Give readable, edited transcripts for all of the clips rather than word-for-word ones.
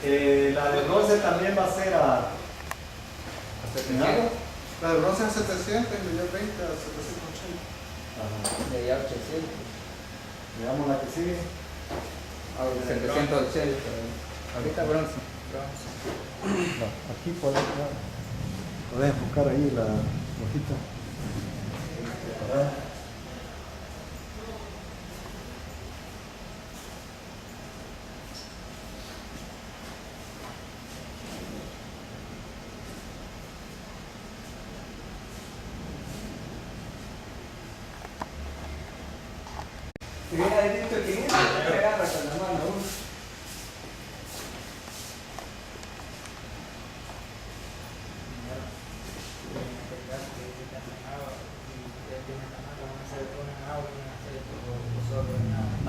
La de bronce también va a ser a 700. La de bronce a 700 y de 20 a 780. Ajá. De allá 800. Veamos la que sigue. A 780. Ahorita bronce. No, aquí podés buscar ahí la hojita. Separada. Si hubiera dicho 500, te agarra con la mano uno.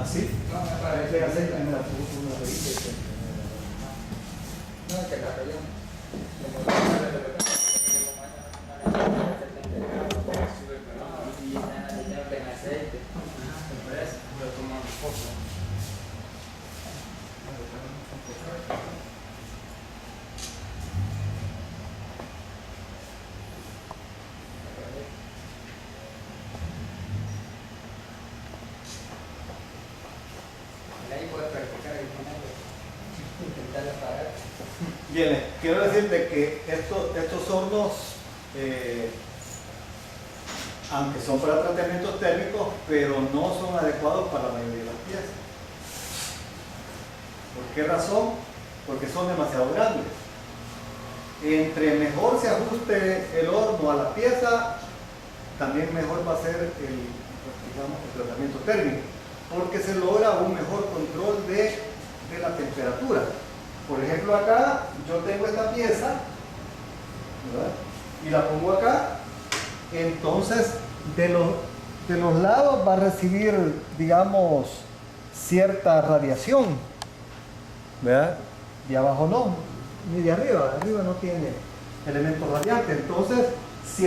¿Así? No, me parece que una revista. No, es que la relleno. Y en aceite. Por eso lo tomamos poco. Ahí puedes practicar y ponerlo. Intentar apagar. Bien, quiero decirte que estos hornos, aunque son para tratamientos térmicos, pero no son adecuados para la mayoría de las piezas. ¿Por qué razón? Porque son demasiado grandes. Entre mejor se ajuste el horno a la pieza, también mejor va a ser el tratamiento térmico, porque se logra un mejor control de la temperatura. Por ejemplo, acá yo tengo esta pieza, ¿verdad? Y la pongo acá, entonces de los lados va a recibir, digamos, cierta radiación, ¿verdad? De abajo no, ni de arriba no tiene elementos radiantes. Entonces, si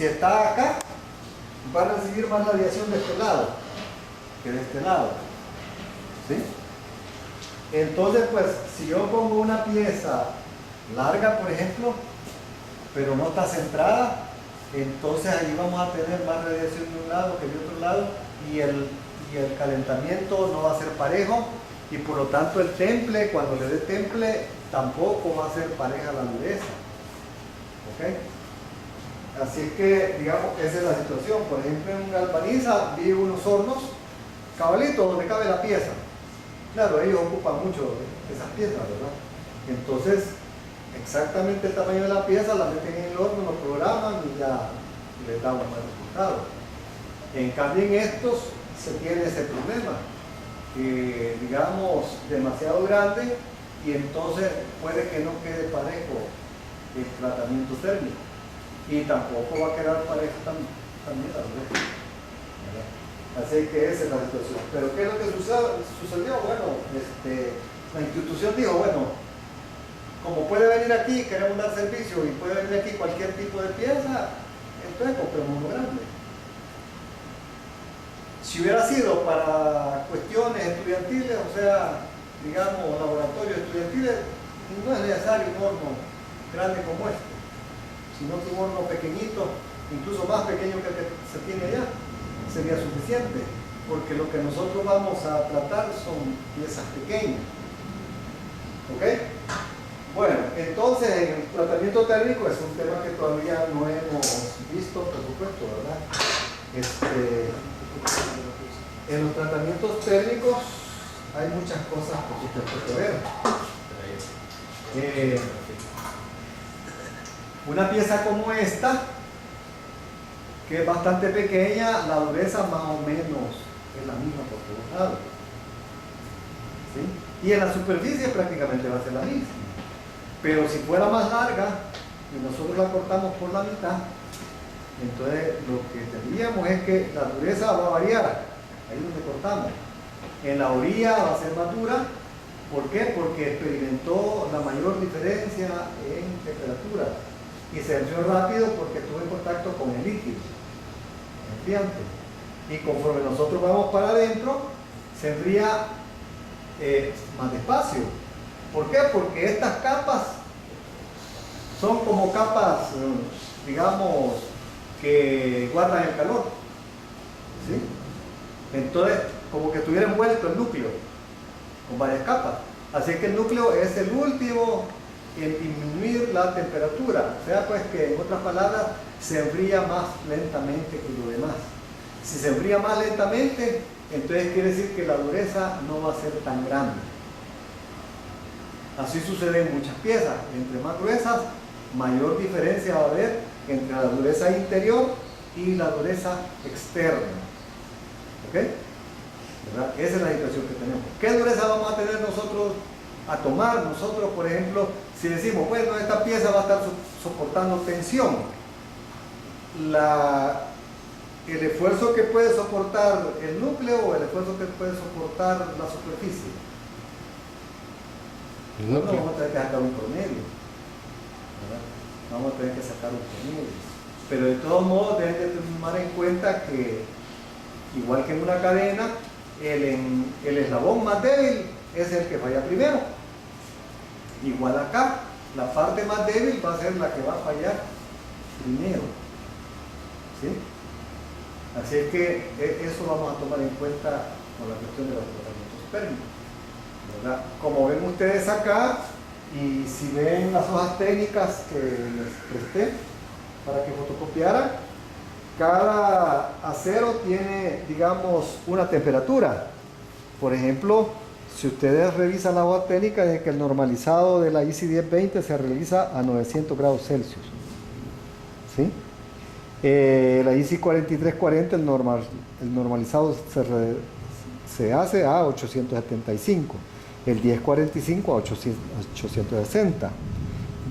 está acá, va a recibir más radiación de este lado que de este lado, ¿sí? Entonces, pues, si yo pongo una pieza larga, por ejemplo, pero no está centrada, entonces allí vamos a tener más radiación de un lado que de otro lado y el calentamiento no va a ser parejo y por lo tanto el temple, cuando le dé temple, tampoco va a ser pareja la dureza. ¿Ok? Así es que, digamos, esa es la situación. Por ejemplo, en galvaniza vi unos hornos cabalitos donde cabe la pieza. Claro, ellos ocupan mucho esas piezas, ¿verdad? Entonces, exactamente el tamaño de la pieza la meten en el horno, lo programan y ya les da un buen resultado. En cambio, en estos se tiene ese problema, que digamos demasiado grande y entonces puede que no quede parejo el tratamiento térmico y tampoco va a quedar parejo también la dureza. Así que esa es la situación. Pero ¿qué es lo que sucedió? Bueno, la institución dijo, bueno, como puede venir aquí, queremos dar servicio y puede venir aquí cualquier tipo de pieza, entonces compremos uno grande. Si hubiera sido para cuestiones estudiantiles, o sea, digamos, laboratorios estudiantiles, no es necesario un horno grande como este, sino que un horno pequeñito, incluso más pequeño que el que se tiene allá, sería suficiente, porque lo que nosotros vamos a tratar son piezas pequeñas. ¿Ok? Bueno, entonces en el tratamiento térmico es un tema que todavía no hemos visto, por supuesto, ¿verdad? En los tratamientos térmicos hay muchas cosas, por supuesto, que ver. Una pieza como esta, que es bastante pequeña, la dureza más o menos es la misma por todos lados. ¿Sí? Y en la superficie prácticamente va a ser la misma. Pero si fuera más larga y nosotros la cortamos por la mitad, entonces lo que tendríamos es que la dureza va a variar, ahí donde cortamos. En la orilla va a ser más dura. ¿Por qué? Porque experimentó la mayor diferencia en temperatura y se enfrió rápido porque estuvo en contacto con el líquido enfriante. Y conforme nosotros vamos para adentro, se enfría más despacio. ¿Por qué? Porque estas capas son como capas, digamos, que guardan el calor. ¿Sí? Entonces, como que estuviera envuelto el núcleo con varias capas. Así que el núcleo es el último en disminuir la temperatura. O sea, pues que en otras palabras, se enfría más lentamente que lo demás. Si se enfría más lentamente, entonces quiere decir que la dureza no va a ser tan grande. Así sucede en muchas piezas. Entre más gruesas, mayor diferencia va a haber entre la dureza interior y la dureza externa. ¿Ok? ¿Verdad? Esa es la situación que tenemos. ¿Qué dureza vamos a tener nosotros a tomar? Nosotros, por ejemplo, si decimos, bueno, esta pieza va a estar soportando tensión. El esfuerzo que puede soportar el núcleo o el esfuerzo que puede soportar la superficie. No vamos a tener que sacar un promedio, ¿verdad? Vamos a tener que sacar un promedio. Pero de todos modos deben de tomar en cuenta que, igual que en una cadena, el eslabón más débil es el que falla primero. Igual acá, la parte más débil va a ser la que va a fallar primero. ¿Sí? Así es que eso vamos a tomar en cuenta con la cuestión de los tratamientos térmicos, ¿verdad? Como ven ustedes acá, y si ven las hojas técnicas que les presté para que fotocopiaran, cada acero tiene, digamos, una temperatura. Por ejemplo, si ustedes revisan la hoja técnica, es que el normalizado de la IC 1020 se realiza a 900 grados Celsius. ¿Sí? La IC 4340, el normalizado se hace a 875, el 1045 a 860.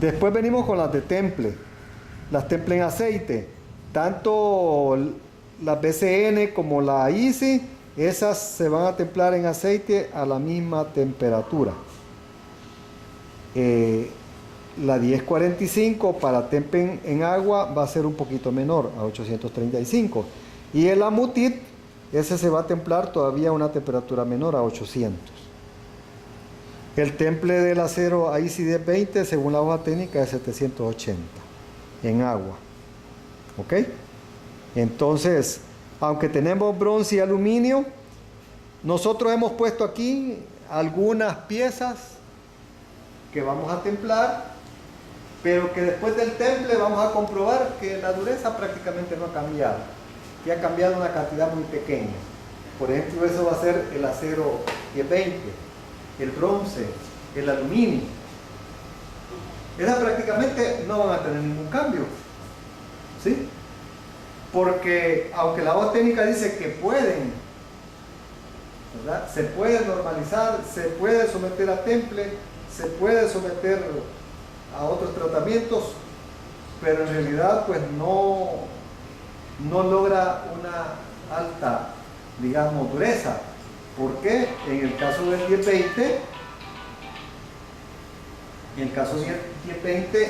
Después venimos con las de temple, las temple en aceite, tanto las BCN como la IC, esas se van a templar en aceite a la misma temperatura. La 1045 para tempen en agua va a ser un poquito menor, a 835. Y el amutit, ese se va a templar todavía a una temperatura menor, a 800. El temple del acero IC 1020, según la hoja técnica, es 780 en agua. ¿Ok? Entonces, aunque tenemos bronce y aluminio, nosotros hemos puesto aquí algunas piezas que vamos a templar, pero que después del temple vamos a comprobar que la dureza prácticamente no ha cambiado, que ha cambiado una cantidad muy pequeña. Por ejemplo, eso va a ser el acero 1020, el bronce, el aluminio. Esas prácticamente no van a tener ningún cambio, ¿sí? Porque aunque la hoja técnica dice que pueden, ¿verdad? Se puede normalizar, se puede someter a temple, se puede someter a otros tratamientos, pero en realidad pues no logra una alta, digamos, dureza. ¿Por qué? En el caso del 1020,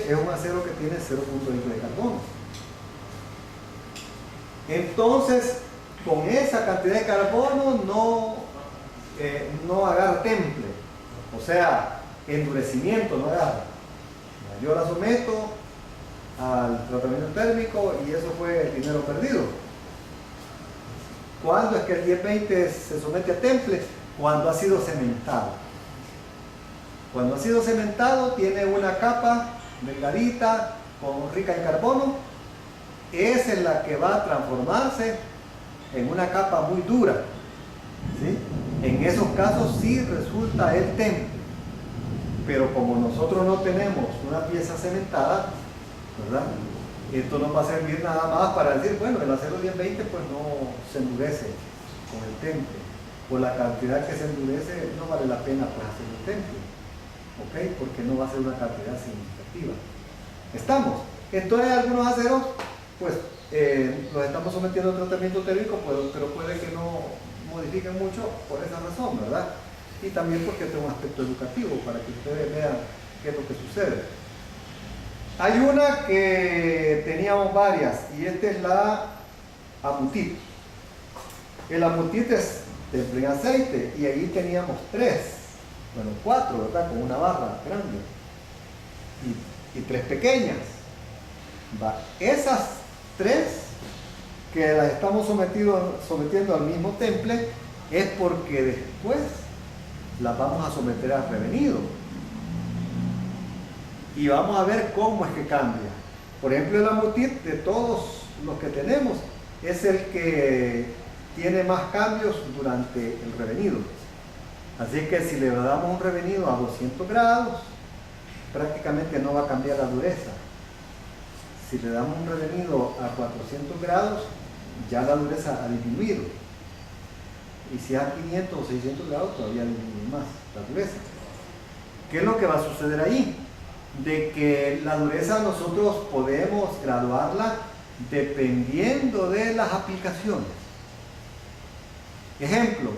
es un acero que tiene 0.20 de carbono. Entonces, con esa cantidad de carbono no agarra temple, o sea, endurecimiento no agarra. Yo la someto al tratamiento térmico y eso fue el dinero perdido. ¿Cuándo es que el 1020 se somete a temple? Cuando ha sido cementado. Cuando ha sido cementado, tiene una capa delgadita, rica en carbono. Esa es la que va a transformarse en una capa muy dura, ¿sí? En esos casos sí resulta el temple. Pero como nosotros no tenemos una pieza cementada, ¿verdad? Esto no va a servir nada más para decir, bueno, el acero 1020 pues no se endurece con el temple. Por la cantidad que se endurece no vale la pena pues hacer el temple, ¿ok? Porque no va a ser una cantidad significativa. ¿Estamos? Entonces algunos aceros pues los estamos sometiendo a tratamiento térmico, pero puede que no modifiquen mucho por esa razón, ¿verdad? Y también porque tiene un aspecto educativo para que ustedes vean qué es lo que sucede. Hay una que teníamos varias y esta es la amutit. El amutit es temple en aceite y ahí teníamos 3. Bueno, 4, ¿verdad? Con una barra grande. Y 3 pequeñas. Va. Esas 3 que las estamos sometiendo al mismo temple es porque después las vamos a someter al revenido. Y vamos a ver cómo es que cambia. Por ejemplo, el amotit de todos los que tenemos es el que tiene más cambios durante el revenido. Así que si le damos un revenido a 200 grados, prácticamente no va a cambiar la dureza. Si le damos un revenido a 400 grados, ya la dureza ha disminuido. Y si a 500 o 600 grados, todavía disminuye más la dureza. ¿Qué es lo que va a suceder ahí? De que la dureza nosotros podemos graduarla dependiendo de las aplicaciones. Ejemplo,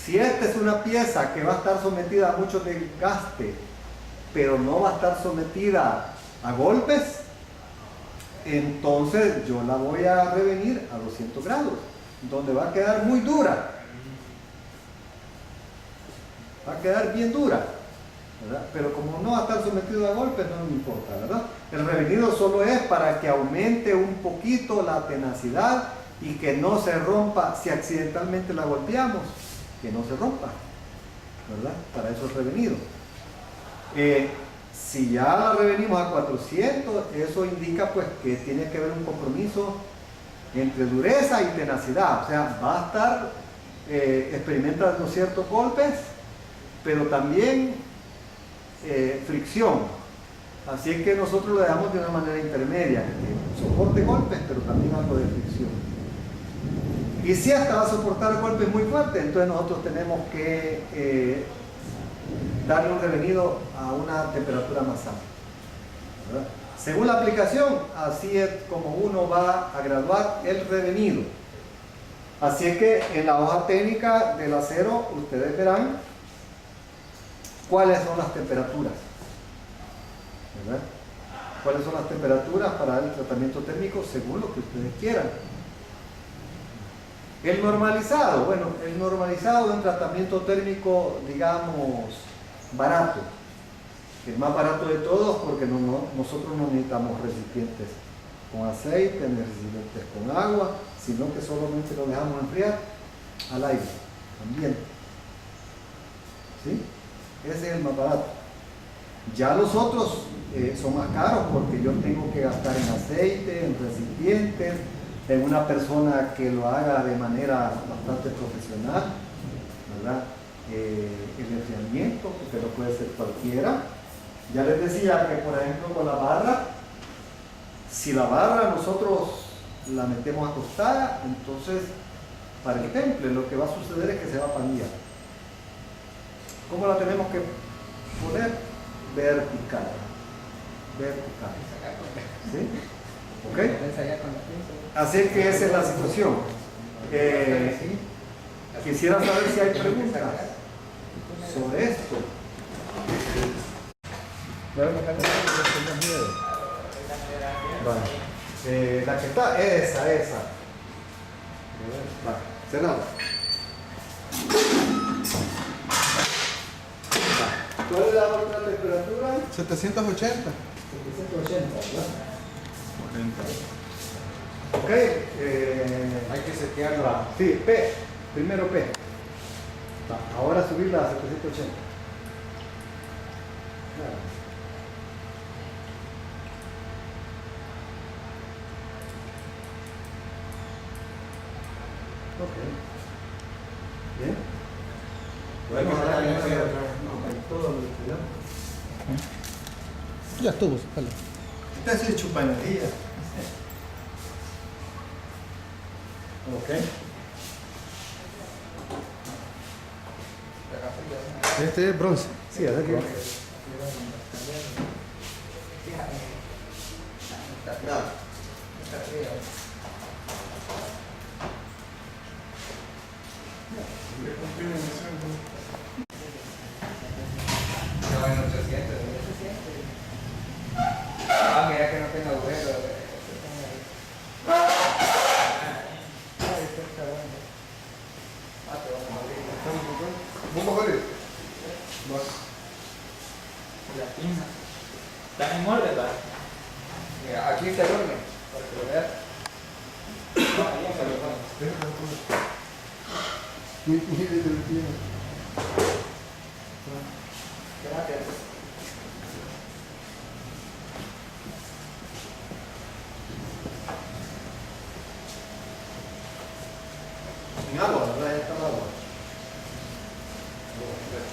si esta es una pieza que va a estar sometida a mucho desgaste, pero no va a estar sometida a golpes, entonces yo la voy a revenir a 200 grados, donde va a quedar muy dura. Va a quedar bien dura, ¿verdad? Pero como no va a estar sometido a golpes, no me importa, ¿verdad? El revenido solo es para que aumente un poquito la tenacidad y que no se rompa. Si accidentalmente la golpeamos, que no se rompa, ¿verdad? Para eso es revenido. Si ya la revenimos a 400, eso indica pues que tiene que haber un compromiso entre dureza y tenacidad. O sea, va a estar experimentando ciertos golpes, pero también fricción. Así es que nosotros lo dejamos de una manera intermedia, que soporte golpes, pero también algo de fricción. Y si esta va a soportar golpes muy fuertes, entonces nosotros tenemos que darle un revenido a una temperatura más alta, ¿verdad? Según la aplicación, así es como uno va a graduar el revenido. Así es que en la hoja técnica del acero ustedes verán cuáles son las temperaturas, ¿verdad? Cuáles son las temperaturas para el tratamiento térmico según lo que ustedes quieran. El normalizado, bueno, el normalizado es un tratamiento térmico, digamos, barato, el más barato de todos, porque nosotros no necesitamos recipientes con aceite, ni recipientes con agua, sino que solamente lo dejamos enfriar al aire, ambiente. ¿Sí? Ese es el más barato. Ya los otros son más caros porque yo tengo que gastar en aceite, en recipientes, en una persona que lo haga de manera bastante profesional, ¿verdad? El enfriamiento, porque no puede ser cualquiera. Ya les decía que, por ejemplo, con la barra, si la barra nosotros la metemos acostada, entonces para el temple lo que va a suceder es que se va a pandillar. ¿Cómo la tenemos que poner? Vertical. Vertical. ¿Sí? ¿Ok? Así que esa es la situación. Quisiera saber si hay preguntas sobre esto. Vale. La que está, esa. Vale, cerrado. ¿Cuál es la otra temperatura? 780. 780, ¿verdad? 40. Ok. Hay que setearla. Sí, P. Primero P. Ahora subirla a 780. Claro. Ok. Bien. Podemos hablar de todo lo que estudiamos. Ya estuvo, vale. Esta sí es chupanería. Ok. Este es bronce. Sí, es aquí. No, en 800. Ah, mira que no tengo agujero. ¿Vamos a abrir? Están en orden, ¿verdad? Mira, aquí está el horno, para que lo veas. Ahí está el horno. Gracias. En agua, ¿verdad? Ya está el agua.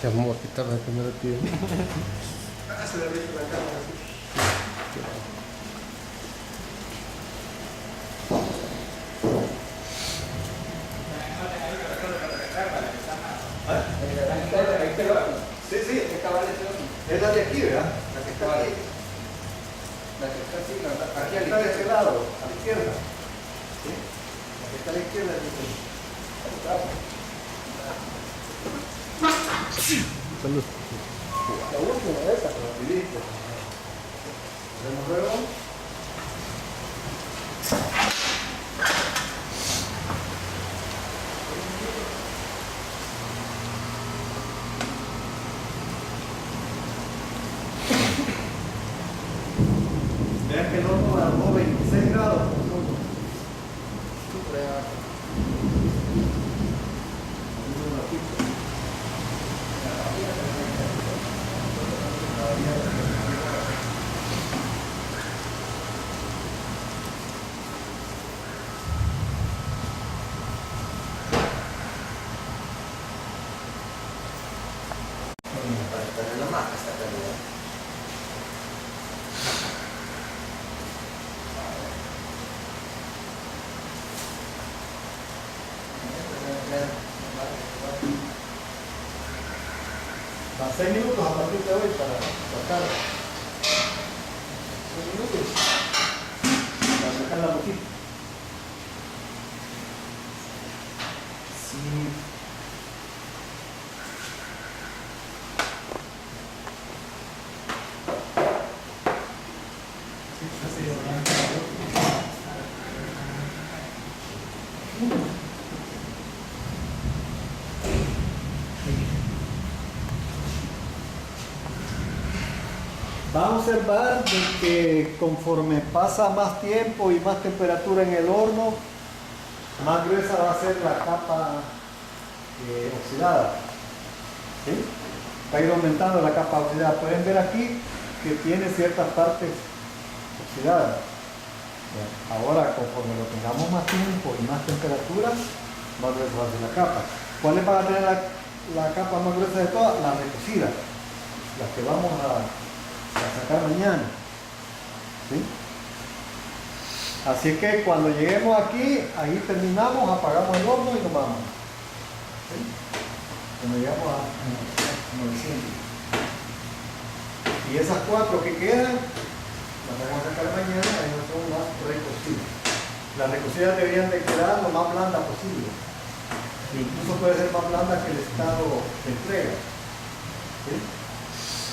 Ya vamos a quitar la primera tía. Se le ha visto la cámara así. Ahí está el horno. Sí, sí. Hay que acabar ese horno. Es la de aquí, ¿verdad? La que está aquí. La que está así, no, Aquí aquí a está la de este izquierda. lado, a la izquierda. ¿Sí? La que está a la izquierda es esta. Salud. La última, esa. Rapidito. Hacemos luego. Vean que el horno bajó 26 grados. Para estar la marca esta calidad. Da 6 minutos a partir de hoy para sacar. 6 minutos para sacar la boquita. Sí. Va a observar de que conforme pasa más tiempo y más temperatura en el horno, más gruesa va a ser la capa oxidada. ¿Sí? Va a ir aumentando la capa oxidada. Pueden ver aquí que tiene ciertas partes oxidadas. Ahora, conforme lo tengamos más tiempo y más temperatura, más gruesa va a ser la capa. ¿Cuáles van a tener la capa más gruesa de todas? Las recocidas, las que vamos a sacar mañana. ¿Sí? Así que cuando lleguemos aquí, ahí terminamos, apagamos el horno y nos vamos. ¿Sí? Cuando llegamos a 900. Y esas 4 que quedan, las vamos a sacar mañana, esas son las recocidas. Las recocidas deberían de quedar lo más blanda posible. Incluso puede ser más blanda que el estado de entrega. ¿Sí?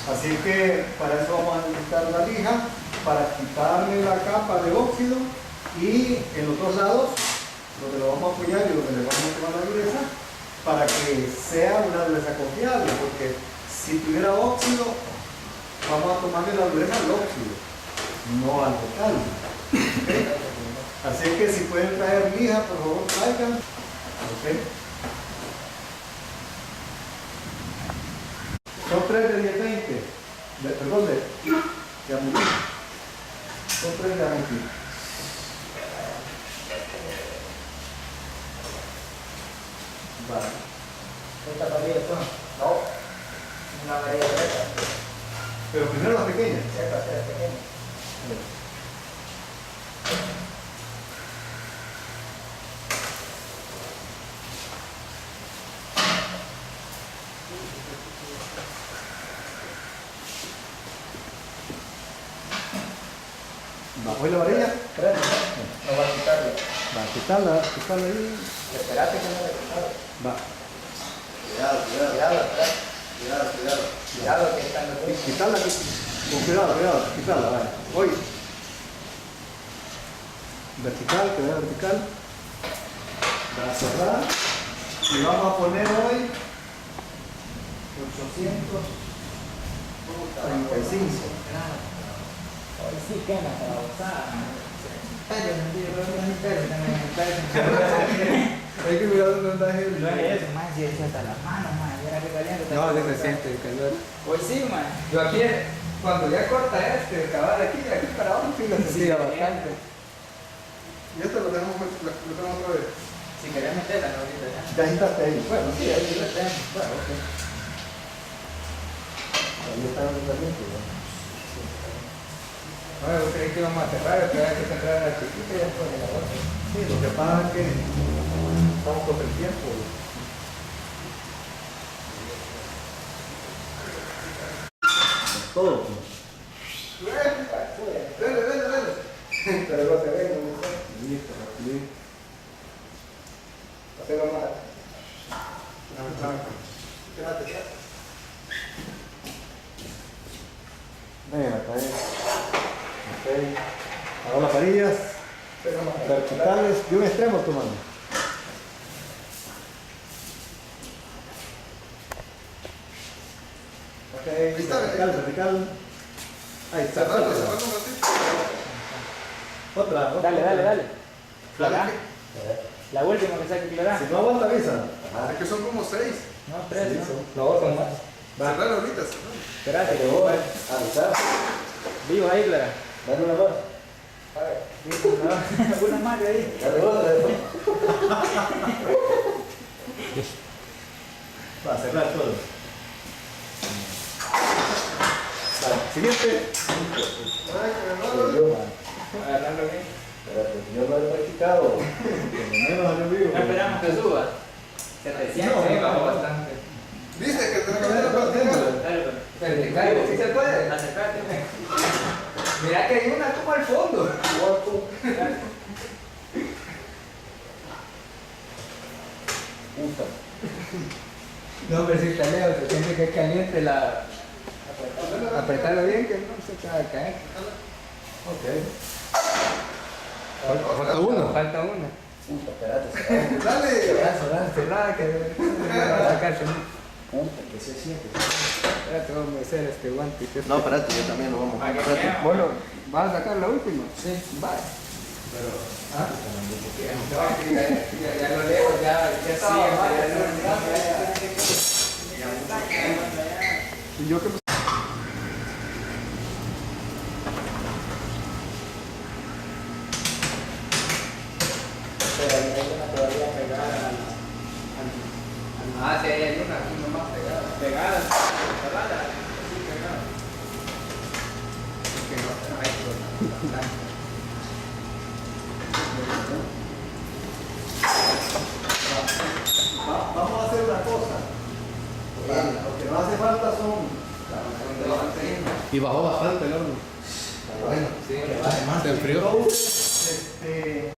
Así que para eso vamos a necesitar la lija para quitarle la capa de óxido y en los dos lados donde lo vamos a apoyar y donde le vamos a tomar la dureza para que sea una dureza confiable, porque si tuviera óxido vamos a tomarle la dureza al óxido, no al metal. ¿Okay? Así que si pueden traer lija, por favor traigan. ¿Okay? Son 3 de 10-20. Perdón, de amuleto. Son 3 de amuleto. Vale. ¿Esta varilla son? No. Una varilla de esta. Pero primero las pequeñas. Esta es pequeña. ¿Bajo la varilla? Espérate, no va a quitarlo. Va, quitarla ahí. Espérate que no le he quitado. Va. Cuidado, espérate. Cuidado que están los dos. Quitarla aquí. Con cuidado, quitarla, vaya. Hoy. Vertical, que vea vertical. Va a cerrar. Y vamos a poner hoy 835. sí quema esa babosada. Pero, no tiene ni pelo, también el pelo. Hay que mirar dónde anda el. No es eso, man, si echa hasta las manos, man, y era que caliente. No, se siente el calor. Pues sí, man. Yo aquí, cuando ya corta acabar aquí para abajo, sí lo sentía bastante. Y este lo tenemos otra vez. Si querés meterla, no ahorita ya. Ya agitaste ahí. Bueno, sí, ahí lo tenemos. Bueno, ok. Ahí está el caliente, ¿no? No, yo creí que íbamos a cerrar, pero hay que cerrar la chiquita y después de la otra. Sí, lo que pasa es que estamos con el tiempo. Todo. Dale. Pero no te ven, no sé. Listo, listo. Pero más. Espérate. Ven, acá es. Ok. Ahora las varillas verticales de un extremo, tu mano. Ok, está, vertical. Ahí está. Cerrarlo suéltela. un ratito. Otra. Dale. Dale. La última que saque Clara. Si no aguanta, avisa. Es que son como 6. No, 3, Sí, ¿no? son. No, son más. Cerrar ahorita, cerrar. Espérate, que voy. Avisar. Vivo ahí, Clara. Dale una más. Una más de ahí. Dale otra. Va a cerrar todo. Vale, siguiente. Ay, que no, Agarrarlo bien. Espérate, yo no he practicado. Por lo menos salió vivo. No esperamos que suba. 700. Sí, bajó bastante. Viste que tenés que Dale, hacer la partida. Dale, pues. Vertical, ¿sí se puede? Acercate. Mira que hay una como al fondo. Puta. No, pero si está lejos, se siente que es caliente la... Apretarlo bien que no se te va a caer. Ok. Falta uno. Falta una. Puta, espérate. Dale. Cerrada que va a sacarse. Puta, que se siente. Espérate, vamos a hacer este guante. No, espérate, yo también lo vamos a hacer. Bueno, ¿vas a sacar la última? Sí. Vale. Ya lo leo, ya Y yo que me. Pero hay una todavía pegada Ah, sí, hay una aquí nomás pegada. pegada, cerrada, así pegada. Que no hay Vamos a hacer una cosa. Lo que no hace falta son. Y bajó bastante el horno. Bueno, Sí, Se enfrió. este.